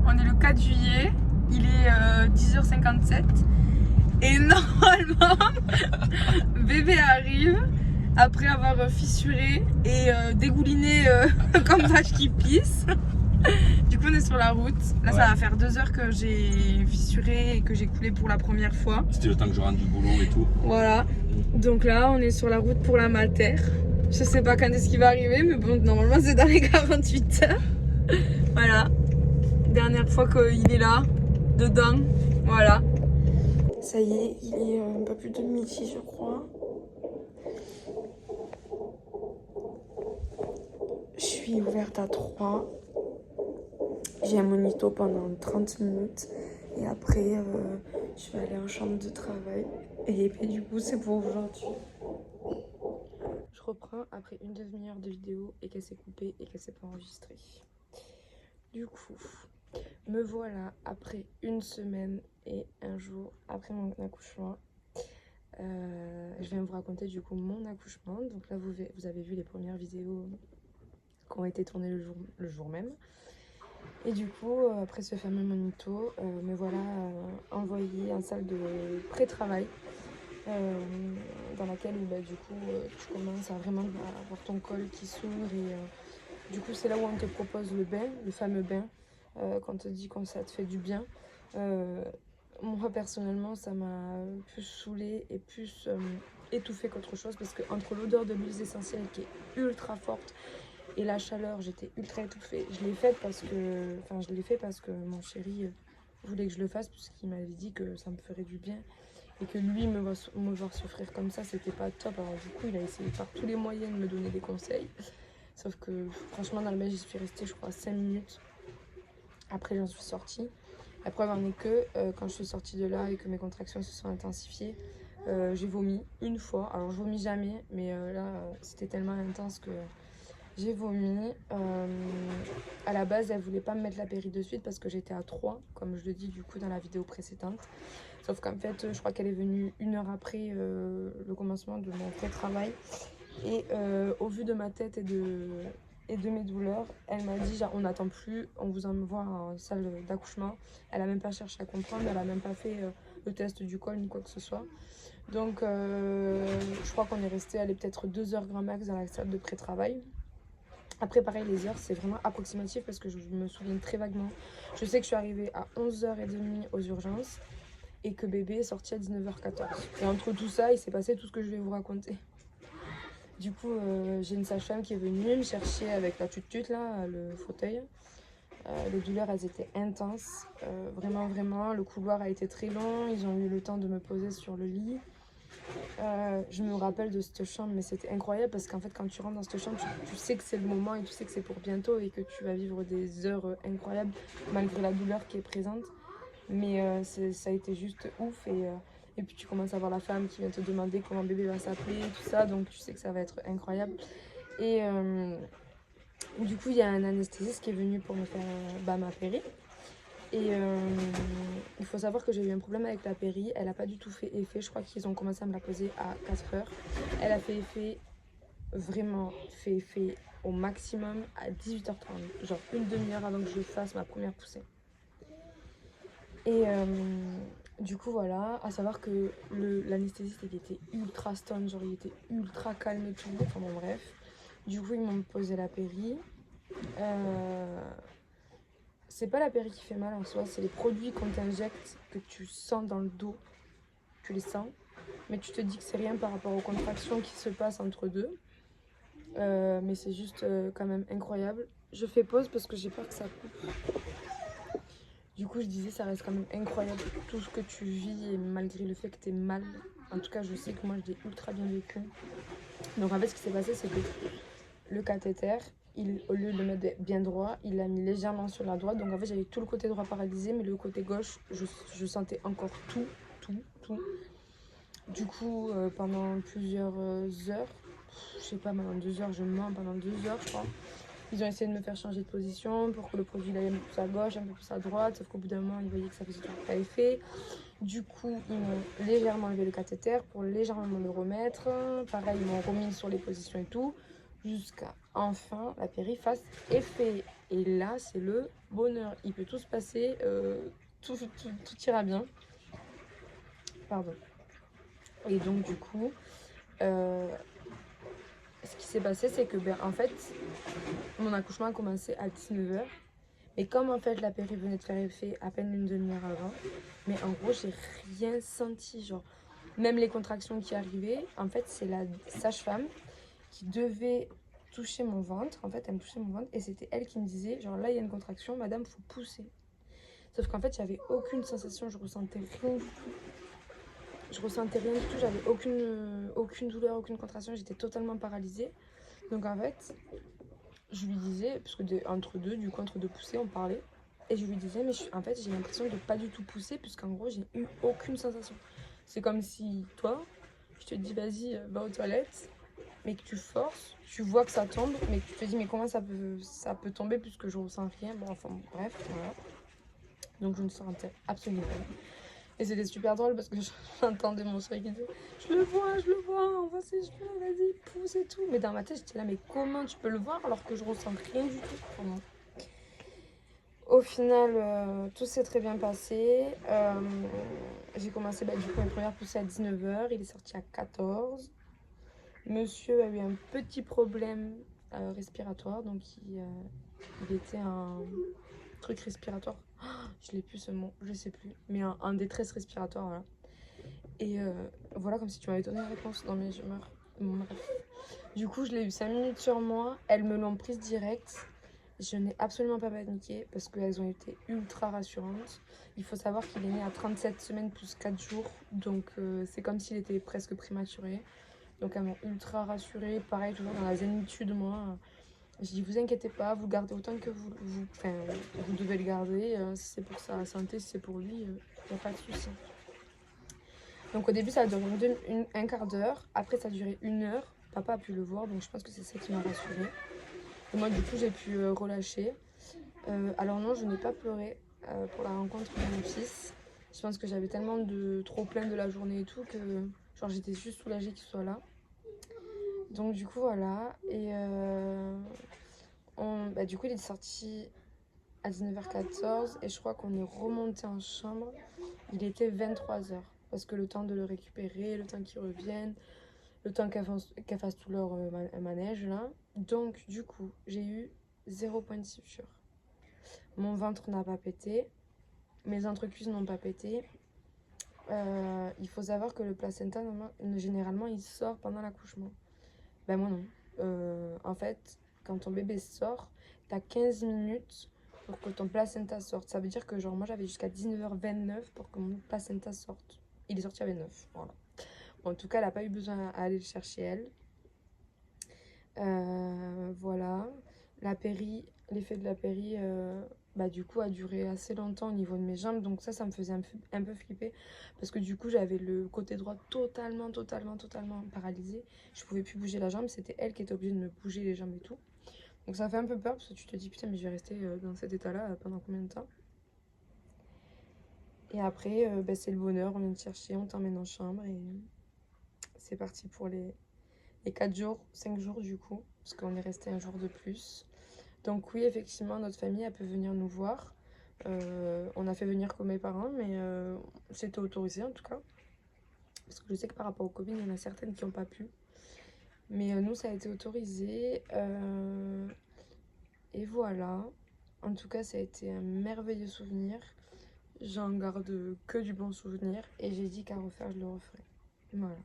On est le 4 juillet, il est 10h57 et normalement bébé arrive après avoir fissuré et dégouliné comme vache qui pisse. Du coup on est sur la route, là ouais. Ça va faire 2 heures que j'ai fissuré et que j'ai coulé pour la première fois. C'était le temps que je rentre du boulot et tout. Voilà, donc là on est sur la route pour la Mater. Je sais pas quand est-ce qu'il va arriver mais bon normalement c'est dans les 48 heures. Voilà, dernière fois qu'il est là, dedans, voilà. Ça y est, il est un peu plus de midi je crois. Je suis ouverte à 3. J'ai un monito pendant 30 minutes et après je vais aller en chambre de travail et puis du coup c'est pour aujourd'hui. Je reprends après une demi-heure de vidéo et qu'elle s'est coupée et qu'elle s'est pas enregistrée. Du coup, me voilà après une semaine et un jour après mon accouchement. Je viens vous raconter du coup mon accouchement. Donc là vous avez vu les premières vidéos qui ont été tournées le jour même. Et du coup, après ce fameux monito, me voilà envoyée en salle de pré-travail dans laquelle du coup tu commences à vraiment avoir ton col qui s'ouvre et du coup c'est là où on te propose le bain, le fameux bain, quand on te dit que ça te fait du bien. Moi personnellement ça m'a plus saoulée et plus étouffée qu'autre chose parce que entre l'odeur de l'huile essentielle qui est ultra forte et la chaleur, j'étais ultra étouffée. Je l'ai fait parce que mon chéri voulait que je le fasse puisqu'il m'avait dit que ça me ferait du bien et que lui me voir souffrir comme ça, c'était pas top. Alors du coup, il a essayé par tous les moyens de me donner des conseils. Sauf que franchement, dans le bain, j'y suis restée, je crois, 5 minutes. Après, j'en suis sortie. La preuve en est que quand je suis sortie de là et que mes contractions se sont intensifiées, j'ai vomi une fois. Alors je vomis jamais, mais là, c'était tellement intense que j'ai vomi. À la base, elle voulait pas me mettre la péri de suite parce que j'étais à 3, comme je le dis du coup dans la vidéo précédente. Sauf qu'en fait, je crois qu'elle est venue 1 heure après le commencement de mon pré-travail. Et au vu de ma tête et de mes douleurs, elle m'a dit genre on n'attend plus, on vous envoie en salle d'accouchement. Elle a même pas cherché à comprendre, elle a même pas fait le test du col ni quoi que ce soit. Donc je crois qu'on est resté peut-être 2 heures grand max dans la salle de pré-travail. Après pareil les heures c'est vraiment approximatif parce que je me souviens très vaguement. Je sais que je suis arrivée à 11h30 aux urgences et que bébé est sorti à 19h14. Et entre tout ça il s'est passé tout ce que je vais vous raconter. Du coup j'ai une sage-femme qui est venue me chercher avec la tutute là, le fauteuil. Les douleurs elles étaient intenses, vraiment le couloir a été très long, ils ont eu le temps de me poser sur le lit. Je me rappelle de cette chambre mais c'était incroyable parce qu'en fait quand tu rentres dans cette chambre tu sais que c'est le moment et tu sais que c'est pour bientôt et que tu vas vivre des heures incroyables malgré la douleur qui est présente, mais ça a été juste ouf et puis tu commences à voir la femme qui vient te demander comment bébé va s'appeler tout ça, donc tu sais que ça va être incroyable et du coup il y a un anesthésiste qui est venu pour me faire ma péri. Et il faut savoir que j'ai eu un problème avec la péri, elle n'a pas du tout fait effet, je crois qu'ils ont commencé à me la poser à 4 heures. Elle a fait effet, vraiment fait effet au maximum à 18h30, genre une demi-heure avant que je fasse ma première poussée. Et du coup voilà, à savoir que l'anesthésiste il était ultra stun, genre il était ultra calme et tout, enfin bon bref. Du coup ils m'ont posé la péri. C'est pas la péri qui fait mal en soi, c'est les produits qu'on t'injecte, que tu sens dans le dos, tu les sens, mais tu te dis que c'est rien par rapport aux contractions qui se passent entre deux. Mais c'est juste quand même incroyable. Je fais pause parce que j'ai peur que ça coupe. Du coup je disais ça reste quand même incroyable tout ce que tu vis et malgré le fait que t'es mal. En tout cas je sais que moi je l'ai ultra bien vécu. Donc en fait ce qui s'est passé c'est que le cathéter, au lieu de le mettre bien droit, il l'a mis légèrement sur la droite. Donc en fait, j'avais tout le côté droit paralysé, mais le côté gauche, je sentais encore tout. Du coup, pendant plusieurs heures, je sais pas, pendant 2 heures, je mens, pendant 2 heures, je crois. Ils ont essayé de me faire changer de position pour que le produit aille un peu plus à gauche, un peu plus à droite. Sauf qu'au bout d'un moment, ils voyaient que ça faisait toujours pas effet. Du coup, ils m'ont légèrement enlevé le cathéter pour légèrement me le remettre. Pareil, ils m'ont remis sur les positions et tout. jusqu'à enfin la péri fasse effet. Et là, c'est le bonheur. Il peut tout se passer, tout ira bien. Pardon. Et donc, du coup, ce qui s'est passé, c'est que, en fait, mon accouchement a commencé à 19h. Et comme, en fait, la péri venait de faire effet à peine une demi-heure avant, mais en gros, j'ai rien senti. Genre, même les contractions qui arrivaient, en fait, c'est la sage-femme qui devait toucher mon ventre. En fait, elle me touchait mon ventre et c'était elle qui me disait, genre là, il y a une contraction, madame, faut pousser. Sauf qu'en fait, j'avais aucune sensation, je ressentais rien du tout. Je ressentais rien du tout, j'avais aucune douleur, aucune contraction, j'étais totalement paralysée. Donc en fait, je lui disais, parce que entre deux poussées, on parlait. Et je lui disais, mais en fait, j'ai l'impression de pas du tout pousser, puisqu'en gros, j'ai eu aucune sensation. C'est comme si toi, je te dis, vas-y, va aux toilettes, mais que tu forces, tu vois que ça tombe, mais que tu te dis, mais comment ça peut tomber, puisque je ressens rien. Bon, enfin, bref, voilà. Donc, je ne sentais absolument rien. Et c'était super drôle parce que j'entendais mon chéri qui disait je le vois, on voit ses cheveux, vas-y, pousse et tout. Mais dans ma tête, j'étais là, mais comment tu peux le voir alors que je ressens rien du tout pour moi. Au final, tout s'est très bien passé. J'ai commencé du coup mes premières poussées à 19h, il est sorti à 14h. Monsieur a eu un petit problème respiratoire, donc il était un truc respiratoire. Je l'ai plus ce mot, je sais plus. Mais un détresse respiratoire, voilà. Et voilà, comme si tu m'avais donné la réponse. Non mais je meurs. Bon, bref. Du coup, je l'ai eu 5 minutes sur moi. Elles me l'ont prise direct. Je n'ai absolument pas paniqué parce qu'elles ont été ultra rassurantes. Il faut savoir qu'il est né à 37 semaines plus 4 jours. Donc c'est comme s'il était presque prématuré. Donc elles m'ont ultra rassurée. Pareil, toujours dans la zénitude, moi. Je dis, vous inquiétez pas, vous gardez autant que vous devez le garder. Si c'est pour sa santé, si c'est pour lui, il n'y a pas de souci. Donc au début, ça a duré un quart d'heure. Après, ça a duré 1 heure. Papa a pu le voir, donc je pense que c'est ça qui m'a rassurée. Et moi, du coup, j'ai pu relâcher. Alors non, je n'ai pas pleuré pour la rencontre de mon fils. Je pense que j'avais tellement de trop plein de la journée et tout que genre j'étais juste soulagée qu'il soit là. Donc du coup, voilà. Et du coup, il est sorti à 19h14 et je crois qu'on est remonté en chambre. Il était 23h. Parce que le temps de le récupérer, le temps qu'il revienne, le temps qu'elle fasse tout leur manège là. Donc du coup, j'ai eu 0 point de suture. Mon ventre n'a pas pété, mes entrecuisses n'ont pas pété. Il faut savoir que le placenta, généralement, il sort pendant l'accouchement. Ben moi non. En fait, quand ton bébé sort, t'as 15 minutes pour que ton placenta sorte. Ça veut dire que genre moi j'avais jusqu'à 19h29 pour que mon placenta sorte. Il est sorti à 29, voilà. Bon, en tout cas, elle n'a pas eu besoin à aller le chercher elle. Voilà. L'effet de la péri, du coup, a duré assez longtemps au niveau de mes jambes. Donc ça me faisait un peu flipper. Parce que du coup, j'avais le côté droit totalement paralysé. Je pouvais plus bouger la jambe. C'était elle qui était obligée de me bouger les jambes et tout. Donc ça fait un peu peur parce que tu te dis, putain, mais je vais rester dans cet état-là pendant combien de temps? Et après, c'est le bonheur. On vient te chercher, on t'emmène en chambre et c'est parti pour les 4 jours, 5 jours du coup. Parce qu'on est resté un jour de plus. Donc oui, effectivement, notre famille, elle peut venir nous voir. On a fait venir comme mes parents, mais c'était autorisé en tout cas. Parce que je sais que par rapport au Covid, il y en a certaines qui n'ont pas pu. Mais nous, ça a été autorisé. Et voilà. En tout cas, ça a été un merveilleux souvenir. J'en garde que du bon souvenir. Et j'ai dit qu'à refaire, je le referai. Voilà.